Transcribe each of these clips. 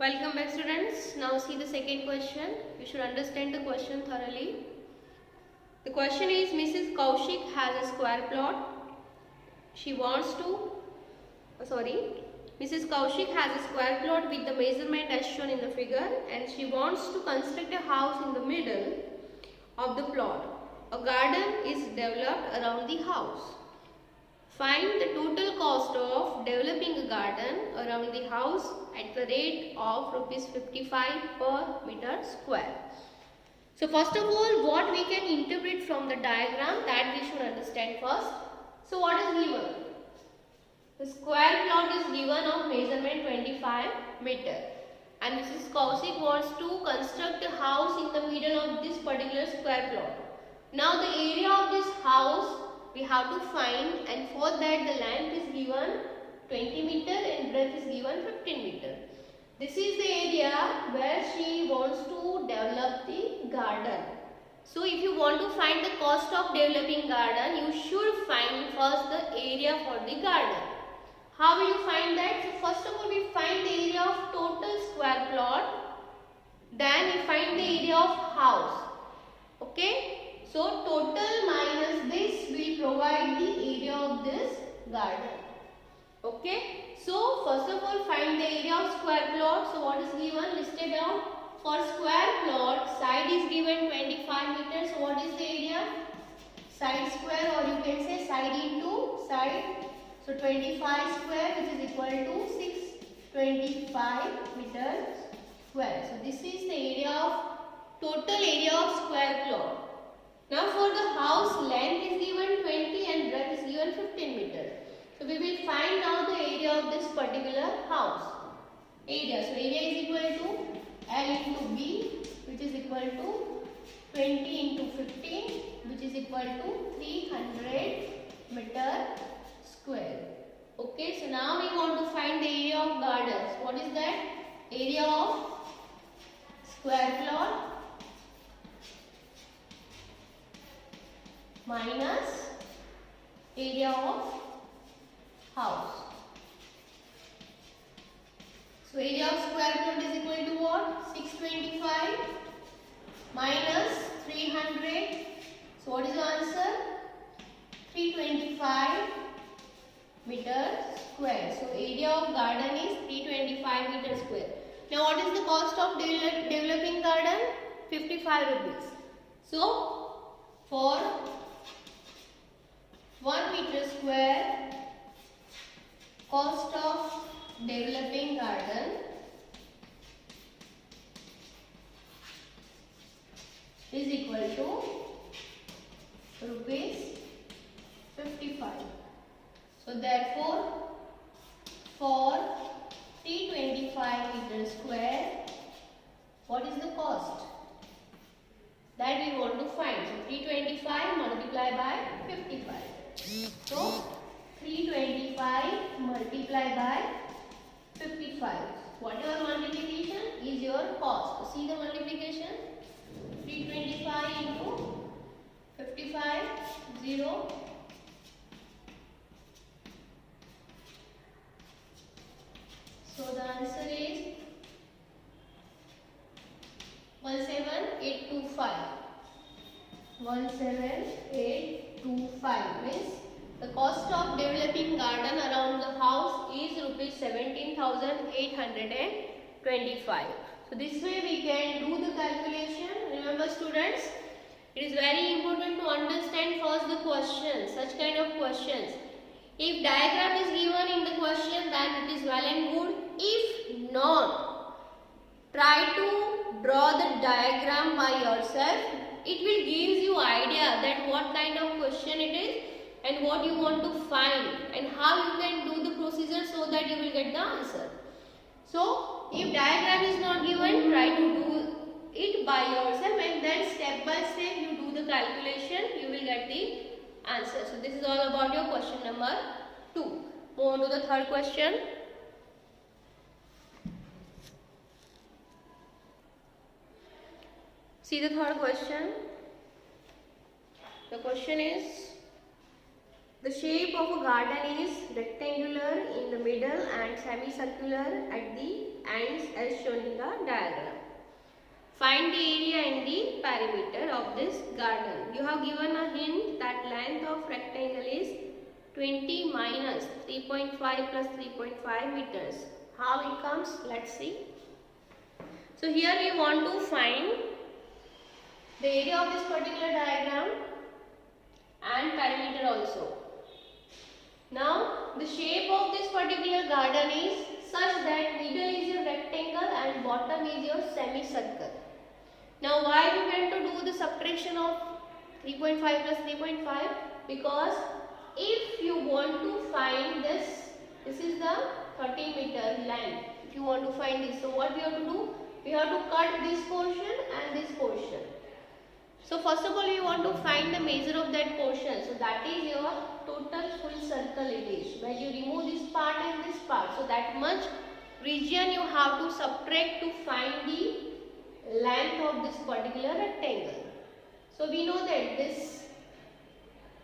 Welcome back, students. Now see the second question. You should understand the question thoroughly. The question is, Mrs. Kaushik has a square plot. She wants to, Mrs. Kaushik has a square plot with the measurement as shown in the figure, and she wants to construct a house in the middle of the plot. A garden is developed around the house. Find the total cost of developing a garden around the house at the rate of rupees 55 per meter square. So first of all, what we can interpret from the diagram, that we should understand first. So what is given? The square plot is given of measurement 25 meter, and Mrs. Kaushik wants to construct a house in the middle of this particular square plot. Now the area of this house we have to find, and for that the length is given 20 meter and breadth is given 15 meter. This is the area where she wants to develop the garden. So if you want to find the cost of developing garden, you should find first the area for the garden. How will you find that? So first of all, we find the area of total square plot, then we find the area of house. Okay? So total minus this will provide the area of this garden. Okay. So first of all, find the area of square plot. So what is given? Listed down. For square plot, side is given 25 meters. So what is the area? Side square, or you can say side into side. So 25 square, which is equal to 625 meters square. So this is the area of total area of square plot. Now for the house, length is given 20 and breadth is given 15 meter. So we will find now the area of this particular house. Area. So area is equal to L into B, which is equal to 20 into 15, which is equal to 300 meter square. Okay. So now we want to find the area of gardens. What is that? Area of square plot minus area of house. So area of square plot is equal to what? 625 minus 300. So what is the answer? 325 meter square. So area of garden is 325 meter square. Now what is the cost of developing garden? 55 rupees. So for 1 meter square, cost of developing garden is equal to rupees 55. So therefore, for 325 meter square, what is the cost? That we want to find. So 325 multiplied by 55. So 325 multiplied by 55. Whatever multiplication is your cost. So see the multiplication. 325 into 55, 0. So the answer is 17825. 17825 means the cost of developing garden around the house is rupees 17,825. So this way we can do the calculation. Remember students, it is very important to understand first the questions, such kind of questions. If diagram is given in the question, then it is well and good. If not, try to draw the diagram by yourself. It will give you idea that what kind of question it is and what you want to find and how you can do the procedure so that you will get the answer. So if diagram is not given, try to do it by yourself, and then step by step you do the calculation, you will get the answer. So this is all about your question number 2. Move on to the third question. See the third question. The question is, the shape of a garden is rectangular in the middle and semicircular at the lines as shown in the diagram. Find the area and the perimeter of this garden. You have given a hint that length of rectangle is 20 minus 3.5 plus 3.5 meters. How it comes? Let's see. So here we want to find the area of this particular diagram and perimeter also. Now the shape of this particular garden is such that middle is your rectangle and bottom is your semicircle. Now why we went to do the subtraction of 3.5 plus 3.5? Because if you want to find this is the 13 meter length. If you want to find this, so what we have to do? We have to cut this portion and this portion. So first of all, you want to find the measure of that portion. So that is your total full circle it is. When you remove this part and this part, so that much region you have to subtract to find the length of this particular rectangle. So we know that this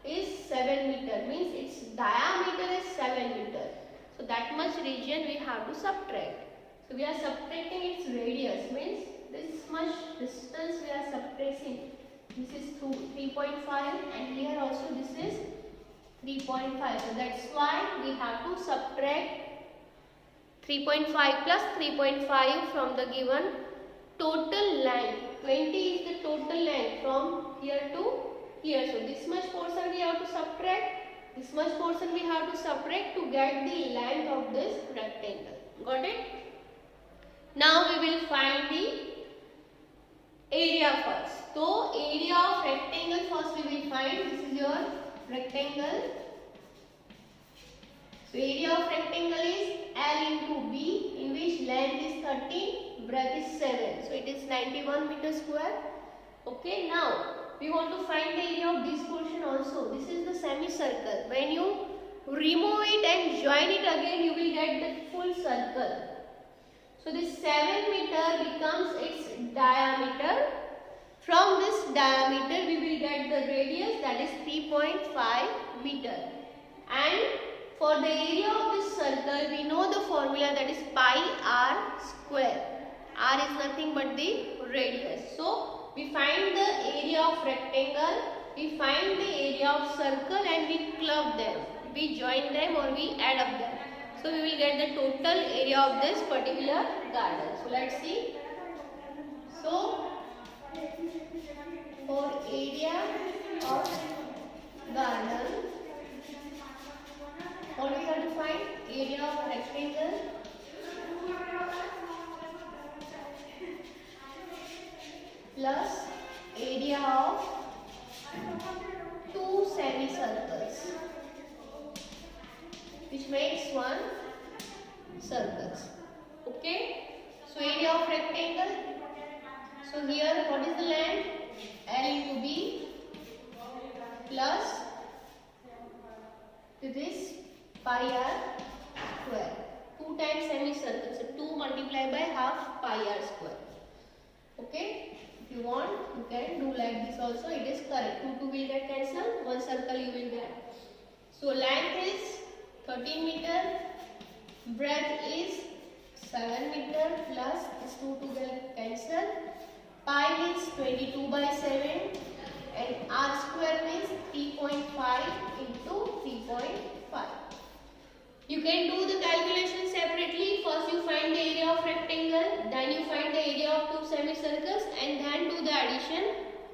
is 7 meter, means its diameter is 7 meter. So that much region we have to subtract. So we are subtracting its radius, means this much distance we are subtracting. This is 3.5 and here also this is 3.5. So that's why we have to subtract 3.5 plus 3.5 from the given total length. 20 is the total length from here to here. So this much portion we have to subtract. This much portion we have to subtract to get the length of this rectangle. Got it? Now we will find the area first. So area of rectangle first we will find. This is your rectangle. So area of rectangle is L into B, in which length is 13, breadth is 7. So it is 91 meter square. Okay, now we want to find the area of this portion also. This is the semicircle. When you remove it and join it again, you will get the full circle. So this 7 meter becomes its diameter. From this diameter we will get the radius, that is 3.5 meter. And for the area of this circle we know the formula, that is pi r square. R is nothing but the radius. So we find the area of rectangle, we find the area of circle and we club them. We join them or we add up them. So we will get the total area of this particular garden. So let's see. So for area of garden, what we have to find? Area of rectangle plus area of two semicircles, which makes one circles. Okay. So area of rectangle. So here what is the length? L into B plus this pi r square. 2 times semicircle. So 2 multiplied by half pi r square. Okay. If you want, you can do like this also. It is correct. 2 will get cancelled. 1 circle you will get. So length is 13 meter. Breadth is 7 meter plus this 2 will cancel. Pi is 22 by 7 and r square means 3.5 into 3.5. You can do the calculation separately. First you find the area of rectangle, then you find the area of two semicircles and then do the addition,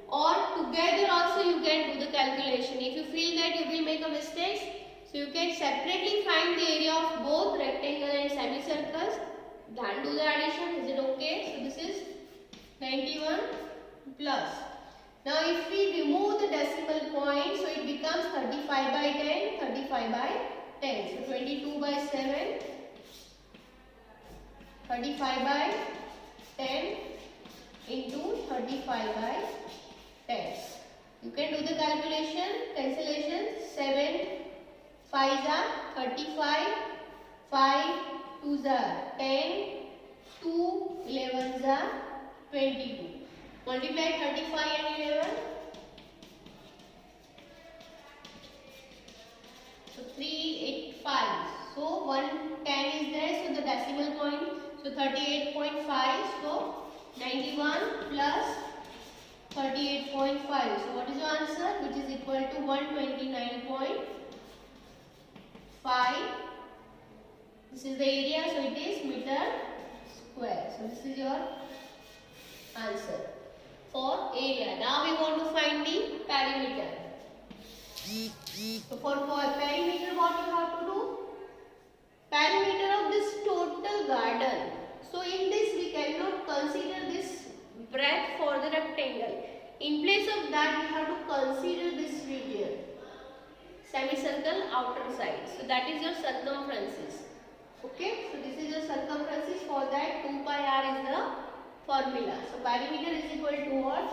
or together also you can do the calculation. If you feel that you will make a mistake, so you can separately find the area of both rectangle and semicircles, then do the addition. Is it okay? So this is 91 plus. Now if we remove the decimal point, so it becomes 35 by 10, 35 by 10. So 22 by 7, 35 by 10 into 35 by 10. You can do the calculation, cancellation. 7 5s are 35, 5 2s are 10, 2 11s are 22. Multiply 35 and 11. So 385. So 110 is there. So the decimal point. So 38.5. So 91 plus 38.5. So what is your answer? Which is equal to 129.5. This is the area, so it is meter square. So this is your answer for area. Now we want to find the perimeter. So for perimeter, what you have to do? Perimeter of this total garden. So in this we cannot consider this breadth for the rectangle. In place of that we have to consider this region, semicircle outer side. So that is your circumferences. Okay, so this is your circumferences. For that 2 pi r is the formula. So perimeter is equal to what?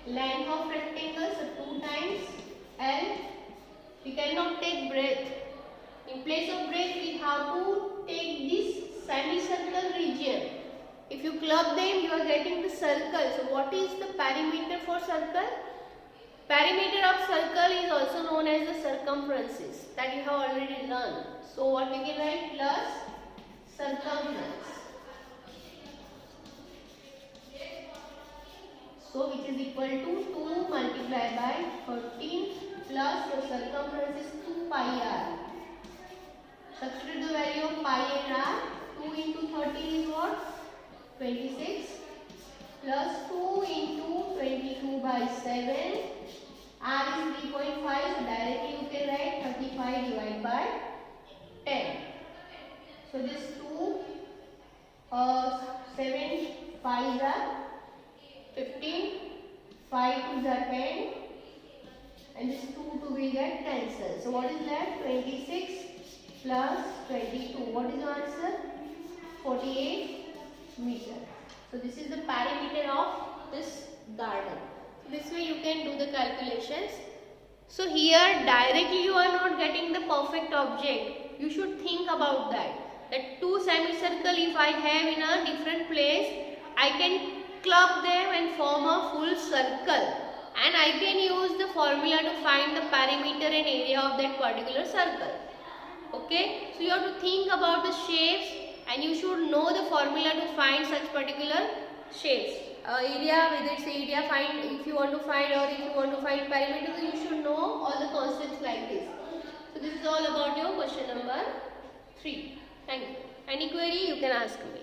Length of rectangle, so 2 times L. We cannot take breadth. In place of breadth we have to take this semicircle region. If you club them, you are getting the circle. So what is the perimeter for circle? Perimeter of circle is also known as the circumferences, that you have already learned. So what we can write? Plus circumference. So which is equal to 2 multiplied by 13 plus your circumference is 2 pi r. Substitute the value of pi and r. 2 into 13 is what? 26 plus 2 into 22 by 7. R is 3.5, so directly you can write 35 divided by 10. So this 2, 7 5s are 15, 5 2s are 10, and this 2 will get cancelled. So what is left? 26 plus 22. What is the answer? 48 meter. So this is the perimeter of this garden. This way you can do the calculations. So here directly you are not getting the perfect object. You should think about that. That two semicircle if I have in a different place, I can club them and form a full circle. And I can use the formula to find the perimeter and area of that particular circle. Okay. So you have to think about the shapes and you should know the formula to find such particular shapes. Area, whether it's area, find if you want to find, or if you want to find perimeter, you should know all the concepts like this. So this is all about your question number 3. Thank you. Any query you can ask me.